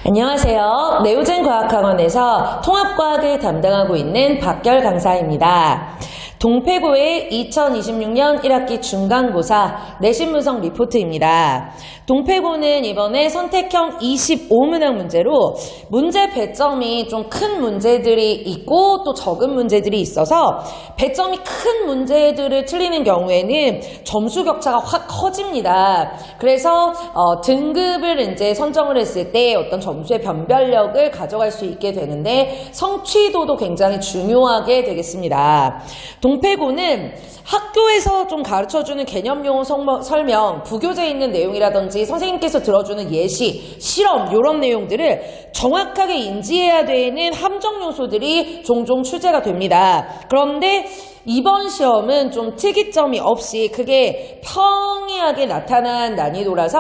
안녕하세요. 네오젠 과학학원에서 통합과학을 담당하고 있는 박결 강사입니다. 동패고의 2026년 1학기 중간고사 내신 분석 리포트입니다. 동패고는 이번에 선택형 25문항 문제로 문제 배점이 좀 큰 문제들이 있고 또 적은 문제들이 있어서 배점이 큰 문제들을 틀리는 경우에는 점수 격차가 확 커집니다. 그래서 등급을 이제 선정을 했을 때 어떤 점수의 변별력을 가져갈 수 있게 되는데 성취도도 굉장히 중요하게 되겠습니다. 동패고는 학교에서 좀 가르쳐주는 개념 용어 설명, 부교재에 있는 내용이라든지 선생님께서 들어주는 예시, 실험 이런 내용들을 정확하게 인지해야 되는 함정 요소들이 종종 출제가 됩니다. 그런데 이번 시험은 좀 특이점이 없이 그게 평이하게 나타난 난이도라서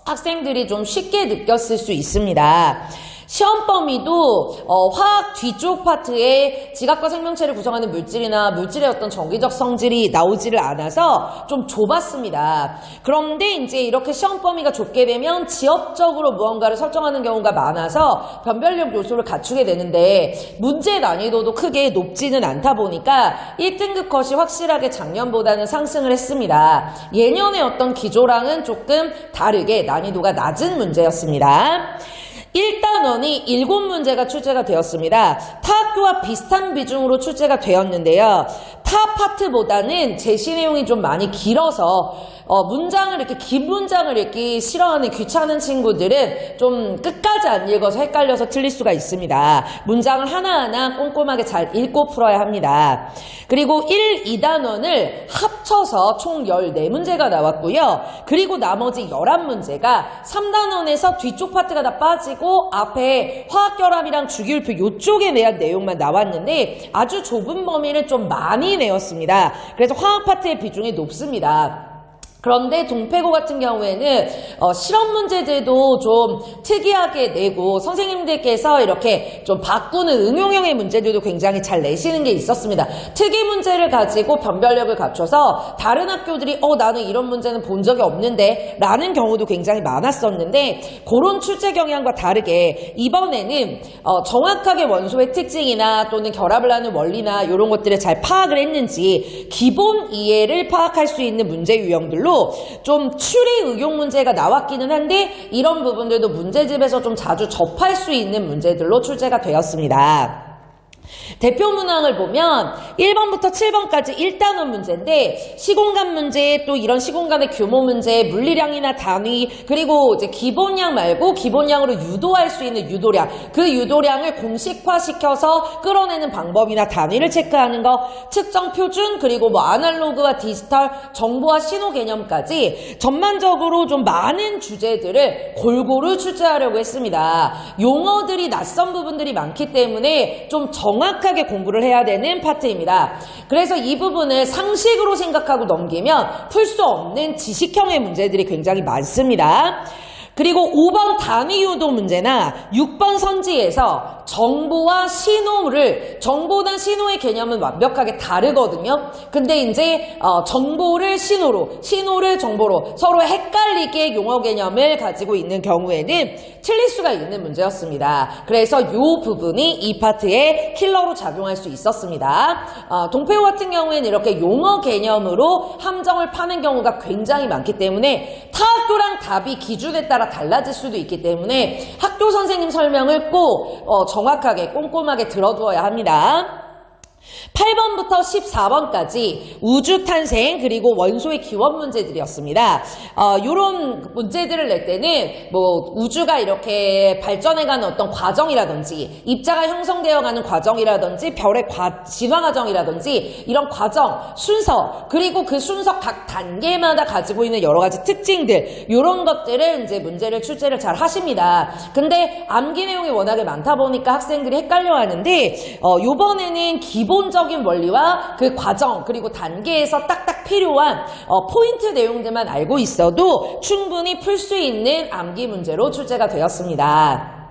학생들이 좀 쉽게 느꼈을 수 있습니다. 시험 범위도 화학 뒤쪽 파트에 지각과 생명체를 구성하는 물질이나 물질의 어떤 정기적 성질이 나오지를 않아서 좀 좁았습니다. 그런데 이제 이렇게 시험 범위가 좁게 되면 지역적으로 무언가를 설정하는 경우가 많아서 변별력 요소를 갖추게 되는데 문제 난이도도 크게 높지는 않다 보니까 1등급 컷이 확실하게 작년보다는 상승을 했습니다. 예년의 어떤 기조랑은 조금 다르게 난이도가 낮은 문제였습니다. 1단원이 7문제가 출제가 되었습니다. 타 학교와 비슷한 비중으로 출제가 되었는데요. 타 파트보다는 제시 내용이 좀 많이 길어서 문장을 이렇게 긴 문장을 읽기 싫어하는 귀찮은 친구들은 좀 끝까지 안 읽어서 헷갈려서 틀릴 수가 있습니다. 문장을 하나하나 꼼꼼하게 잘 읽고 풀어야 합니다. 그리고 1, 2단원을 합쳐서 총 14문제가 나왔고요. 그리고 나머지 11문제가 3단원에서 뒤쪽 파트가 다 빠지고 앞에 화학결합이랑 주기율표 이쪽에 대한 내용만 나왔는데 아주 좁은 범위를 좀 많이 내었습니다. 그래서 화학 파트의 비중이 높습니다. 그런데 동패고 같은 경우에는 실험 문제들도 좀 특이하게 내고 선생님들께서 이렇게 좀 바꾸는 응용형의 문제들도 굉장히 잘 내시는 게 있었습니다. 특이 문제를 가지고 변별력을 갖춰서 다른 학교들이 나는 이런 문제는 본 적이 없는데 라는 경우도 굉장히 많았었는데 그런 출제 경향과 다르게 이번에는 정확하게 원소의 특징이나 또는 결합을 하는 원리나 이런 것들을 잘 파악을 했는지 기본 이해를 파악할 수 있는 문제 유형들로 좀 추리 응용 문제가 나왔기는 한데 이런 부분들도 문제집에서 좀 자주 접할 수 있는 문제들로 출제가 되었습니다. 대표 문항을 보면 1번부터 7번까지 1단원 문제인데 시공간 문제 또 이런 시공간의 규모 문제, 물리량이나 단위 그리고 이제 기본량 말고 기본량으로 유도할 수 있는 유도량 그 유도량을 공식화시켜서 끌어내는 방법이나 단위를 체크하는 거 측정 표준 그리고 아날로그와 디지털 정보와 신호 개념까지 전반적으로 좀 많은 주제들을 골고루 출제하려고 했습니다. 용어들이 낯선 부분들이 많기 때문에 좀 정확하게 공부를 해야 되는 파트입니다. 그래서 이 부분을 상식으로 생각하고 넘기면 풀 수 없는 지식형의 문제들이 굉장히 많습니다. 그리고 5번 단위 유도 문제나 6번 선지에서 정보나 신호의 개념은 완벽하게 다르거든요. 근데 이제 정보를 신호를 정보로 서로 헷갈리게 용어 개념을 가지고 있는 경우에는 틀릴 수가 있는 문제였습니다. 그래서 이 부분이 이 파트의 킬러로 작용할 수 있었습니다. 동패고 같은 경우에는 이렇게 용어 개념으로 함정을 파는 경우가 굉장히 많기 때문에 타 학교랑 답이 기준에 따라 달라질 수도 있기 때문에 학교 선생님 설명을 꼭 정확하게 꼼꼼하게 들어두어야 합니다. 8번부터 14번까지 우주 탄생 그리고 원소의 기원 문제들이었습니다. 이런 문제들을 낼 때는 우주가 이렇게 발전해가는 어떤 과정이라든지 입자가 형성되어가는 과정이라든지 별의 진화 과정이라든지 이런 과정, 순서 그리고 그 순서 각 단계마다 가지고 있는 여러 가지 특징들 이런 것들을 이제 문제를 출제를 잘 하십니다. 근데 암기 내용이 워낙에 많다 보니까 학생들이 헷갈려하는데 이번에는 기본적인 원리와 그 과정 그리고 단계에서 딱딱 필요한 포인트 내용들만 알고 있어도 충분히 풀 수 있는 암기 문제로 출제가 되었습니다.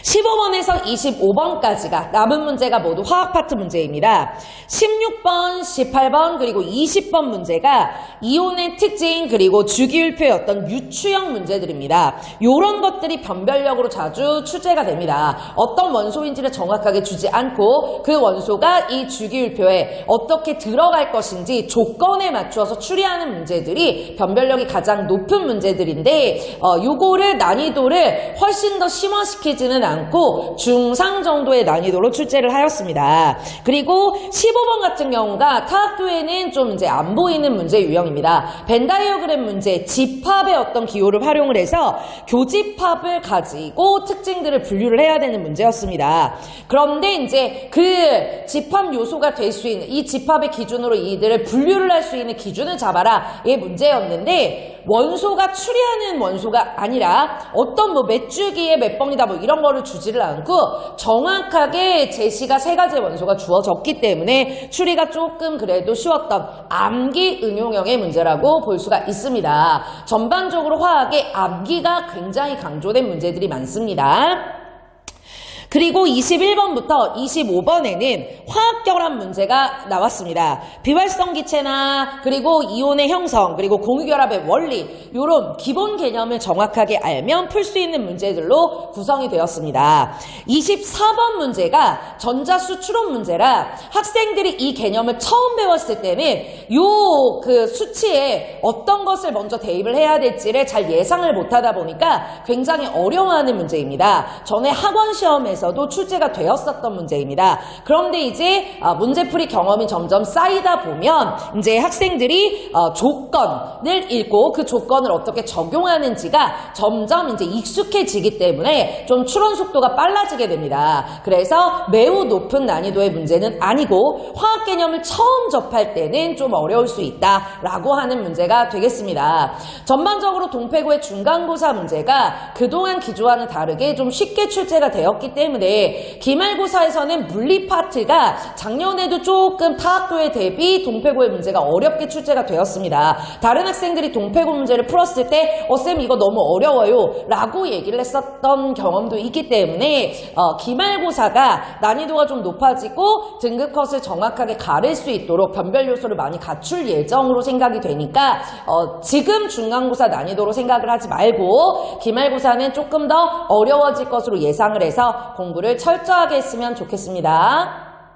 15번에서 25번까지가 남은 문제가 모두 화학 파트 문제입니다. 16번, 18번, 그리고 20번 문제가 이온의 특징 그리고 주기율표의 어떤 유추형 문제들입니다. 이런 것들이 변별력으로 자주 출제가 됩니다. 어떤 원소인지를 정확하게 주지 않고 그 원소가 이 주기율표에 어떻게 들어갈 것인지 조건에 맞추어서 추리하는 문제들이 변별력이 가장 높은 문제들인데 요거를 난이도를 훨씬 더 심화시키지는 않고 중상 정도의 난이도로 출제를 하였습니다. 그리고 15번 같은 경우가 타학교에는 좀 이제 안 보이는 문제 유형입니다. 벤다이어그램 문제, 집합의 어떤 기호를 활용을 해서 교집합을 가지고 특징들을 분류를 해야 되는 문제였습니다. 그런데 이제 그 집합 요소가 될 수 있는 이 집합의 기준으로 이들을 분류를 할 수 있는 기준을 잡아라 의 문제였는데 원소가 추리하는 원소가 아니라 어떤 뭐 몇 주기에 몇 번이다 뭐 이런 거를 주지를 않고 정확하게 제시가 3가지의 원소가 주어졌기 때문에 추리가 조금 그래도 쉬웠던 암기 응용형의 문제라고 볼 수가 있습니다. 전반적으로 화학에 암기가 굉장히 강조된 문제들이 많습니다. 그리고 21번부터 25번에는 화학결합 문제가 나왔습니다. 비활성 기체나 그리고 이온의 형성 그리고 공유결합의 원리 이런 기본 개념을 정확하게 알면 풀 수 있는 문제들로 구성이 되었습니다. 24번 문제가 전자수 추론 문제라 학생들이 이 개념을 처음 배웠을 때는 그 수치에 어떤 것을 먼저 대입을 해야 될지를 잘 예상을 못하다 보니까 굉장히 어려워하는 문제입니다. 전에 학원 시험에서도 출제가 되었었던 문제입니다. 그런데 이제 문제풀이 경험이 점점 쌓이다 보면 이제 학생들이 조건을 읽고 그 조건을 어떻게 적용하는지가 점점 이제 익숙해지기 때문에 좀 추론 속도가 빨라지게 됩니다. 그래서 매우 높은 난이도의 문제는 아니고 화학 개념을 처음 접할 때는 좀 어려울 수 있다라고 하는 문제가 되겠습니다. 전반적으로 동패고의 중간고사 문제가 그동안 기조와는 다르게 좀 쉽게 출제가 되었기 때문에 기말고사에서는 물리 파트가 작년에도 조금 타학교에 대비 동패고의 문제가 어렵게 출제가 되었습니다. 다른 학생들이 동패고 문제를 풀었을 때 쌤 이거 너무 어려워요 라고 얘기를 했었던 경험도 있기 때문에 기말고사가 난이도가 좀 높아지고 등급 컷을 정확하게 가릴 수 있도록 변별 요소를 많이 갖출 예정으로 생각이 되니까 지금 중간고사 난이도로 생각을 하지 말고 기말고사는 조금 더 어려워질 것으로 예상을 해서 공부를 철저하게 했으면 좋겠습니다.